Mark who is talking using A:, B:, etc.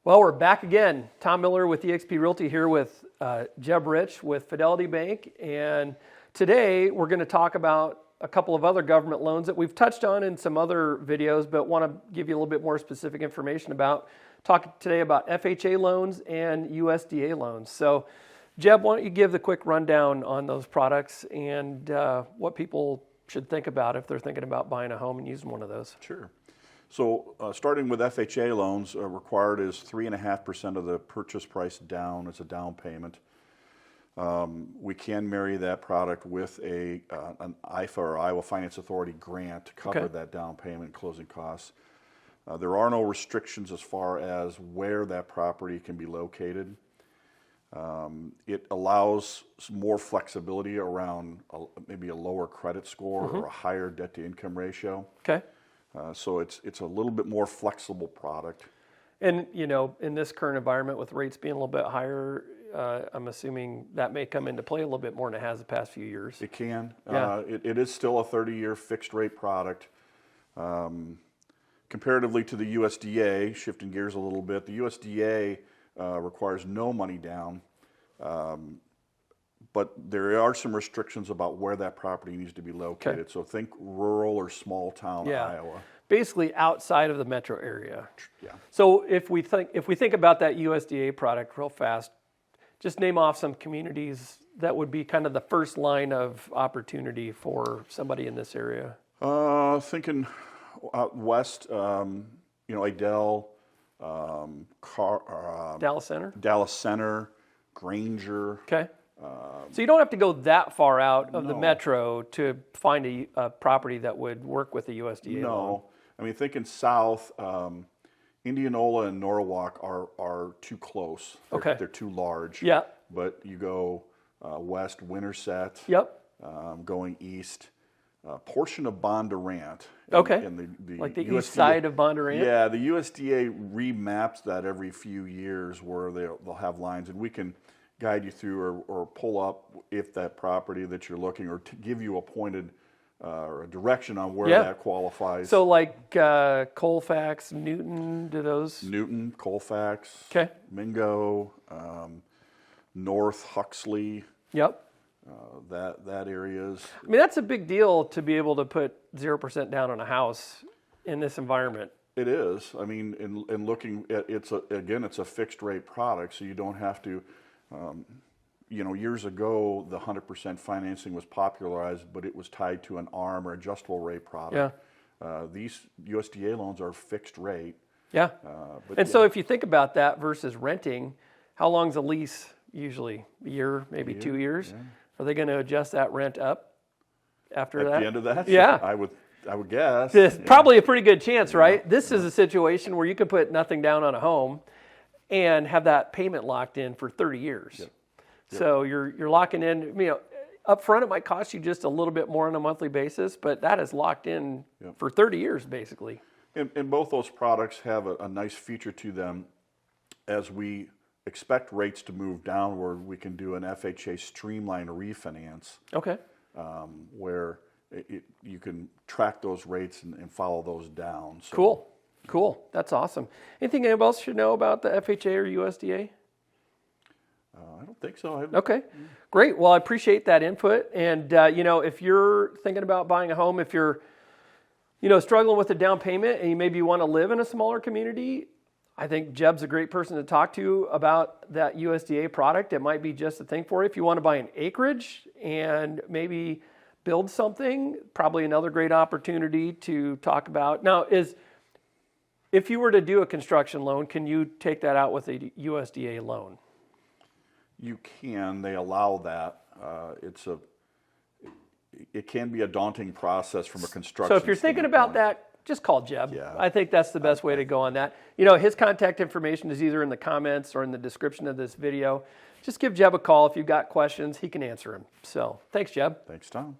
A: Well, we're back again. Tom Miller with EXP Realty here with Jebb Rich with Fidelity Bank. And today we're going to talk about a couple of other government loans that we've touched on in some other videos, but want to give you a little bit more specific information about. Talk today about FHA loans and USDA loans. So, Jebb, why don't you give the quick rundown on those products and what people should think about if they're thinking about buying a home and using one of those?
B: Sure. So starting with FHA loans, required is 3.5% of the purchase price down as a down payment. We can marry that product with an IFA or Iowa Finance Authority grant to cover that down payment and closing costs. There are no restrictions as far as where that property can be located. It allows some more flexibility around maybe a lower credit score or a higher debt to income ratio.
A: Okay.
B: So it's a little bit more flexible product.
A: And, you know, in this current environment with rates being a little bit higher, I'm assuming that may come into play a little bit more than it has the past few years.
B: It can.
A: Yeah.
B: It is still a 30-year fixed rate product. Comparatively to the USDA, shifting gears a little bit, the USDA requires no money down. But there are some restrictions about where that property needs to be located. Okay. So think rural or small town Iowa.
A: Basically outside of the metro area.
B: Yeah.
A: So if we think about that USDA product real fast, just name off some communities that would be kind of the first line of opportunity for somebody in this area.
B: Thinking out west, Adel, Dallas Center, Granger.
A: Okay. So you don't have to go that far out of the metro to find a property that would work with the USDA loan.
B: I mean, thinking south, Indianola and Norwalk are too close. They're too large.
A: Yeah.
B: But you go west, Winterset.
A: Yep.
B: Going east, portion of Bondurant.
A: And like the USDA, east side of Bondurant?
B: Yeah, the USDA remaps that every few years where they'll have lines, and we can guide you through or pull up if that property that you're looking, or to give you a pointed or a direction on where that qualifies.
A: So like Colfax, Newton, do those?
B: Newton, Colfax, Mingo, North Huxley.
A: Yep.
B: That areas.
A: I mean, that's a big deal to be able to put 0% down on a house in this environment.
B: It is. I mean, in looking at it's a fixed rate product, so you don't have to. Years ago, the 100% financing was popularized, but it was tied to an ARM or adjustable rate product. Yeah. These USDA loans are fixed rate.
A: Yeah. So if you think about that versus renting, how long's a lease usually? A year, maybe 2 years? Yeah. Are they going to adjust that rent up after that?
B: At the end of that?
A: Yeah.
B: I would guess.
A: There's probably a pretty good chance, right? Yeah. This is a situation where you could put nothing down on a home and have that payment locked in for 30 years. Yep. Yep. So you're locking in, up front it might cost you just a little bit more on a monthly basis, but that is locked in for 30 years basically.
B: And both those products have a nice feature to them. As we expect rates to move downward, we can do an FHA streamline refinance.
A: Okay.
B: Where you can track those rates and follow those down.
A: So. Cool. That's awesome. Anything anybody else should know about the FHA or USDA?
B: I don't think so.
A: Okay. Great. Well, I appreciate that input. And, if you're thinking about buying a home, if you're, struggling with a down payment and you maybe want to live in a smaller community, I think Jebb's a great person to talk to about that USDA product. It might be just the thing for you. If you want to buy an acreage and maybe build something, probably another great opportunity to talk about. Now, if you were to do a construction loan, can you take that out with a USDA loan?
B: You can. They allow that. It can be a daunting process from a construction
A: So if you're thinking about that, just call Jebb.
B: Yeah.
A: I think that's the best way to go on that. His contact information is either in the comments or in the description of this video. Just give Jebb a call if you've got questions. He can answer them. So thanks, Jebb.
B: Thanks, Tom.